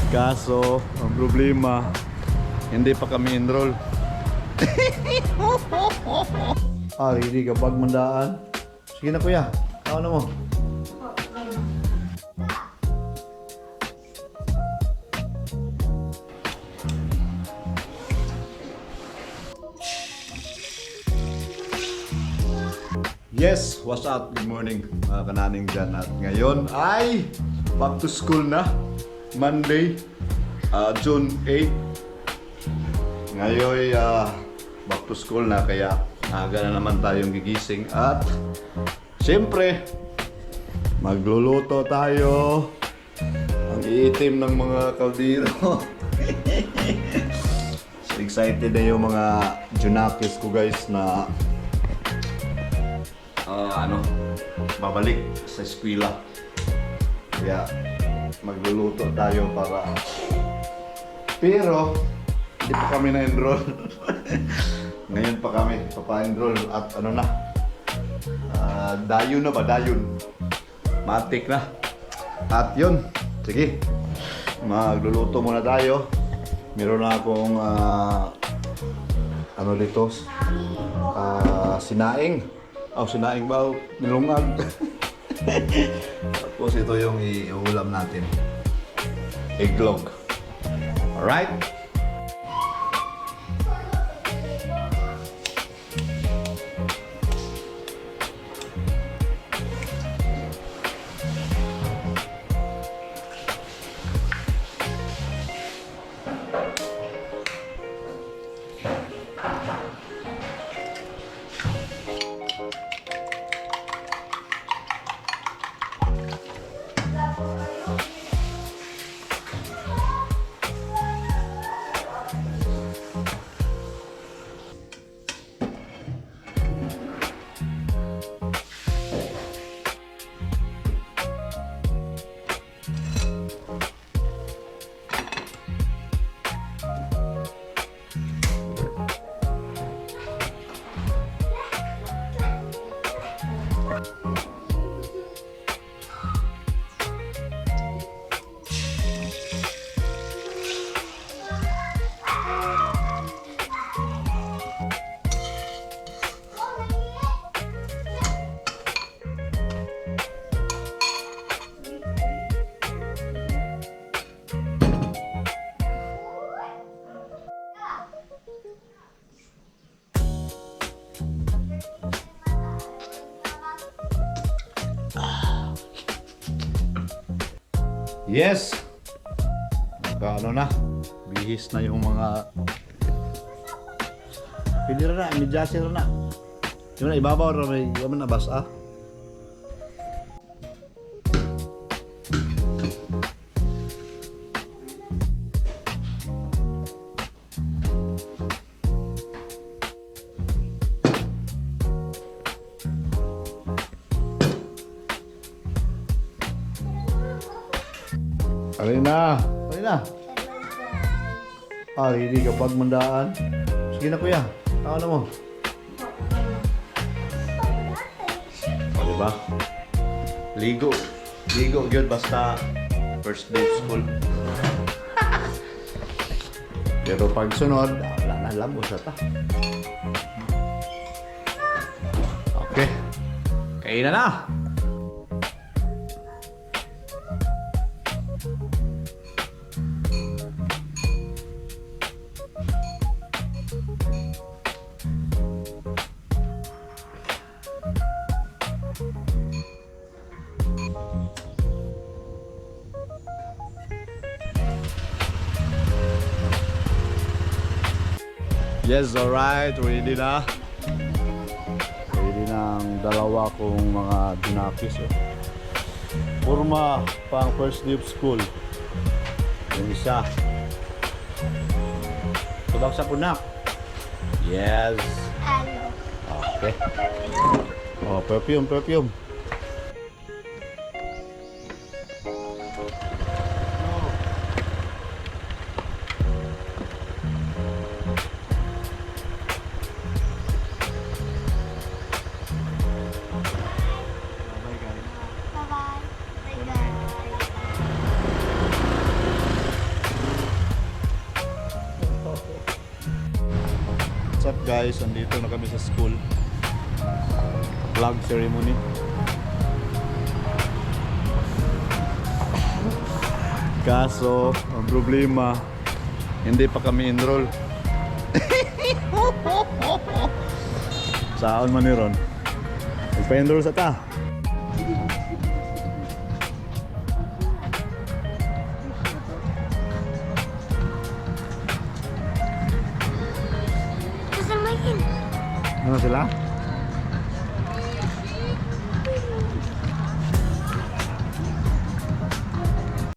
Kaso, ang problema, hindi pa kami enroll. Hindi ka bag mandaan. Sige na kuya, tao na mo. Yes, what's up? Good morning mga kananing dyan. At ngayon ay back to school na. Monday, June 8. Ngayon back to school na kaya aga na naman tayong gigising. At siyempre, magluluto tayo. Ang iitim ng mga kaldero. So excited na yung mga junakis ko guys na babalik sa eskwela. Kaya magluluto tayo para, pero hindi pa kami na-enroll. Ngayon pa kami papa-enroll at dayon na ba? Dayon matik na. At yun, sige, magluluto muna tayo. Meron na akong sinaing. Sinaing ba? Nilungag. Tapos ito yung iulam natin. Eggnog. Alright? Yes! Bihis na yung mga pili na, medyasir na. Yung na ibabaw na may yaman na basa. Alina! Hindi ka bag mandaan. Sige na kuya, tao na mo. Diba? Ligo good basta first day of school. Pero pag sunod, wala na lambos ata. Okay, kainan na! Yes, alright. Ready na. Ready na ang dalawa kong mga junakis. Purma pang first day of school. Yung isa. Tubak sa punak. Yes. Okay. Perfume. guys, andito na kami sa school. Flag ceremony. Kaso, ang problema, hindi pa kami enroll. Saan man ni Ron? Nagpa-enroll sa ta. Kasamahin. Ano sila?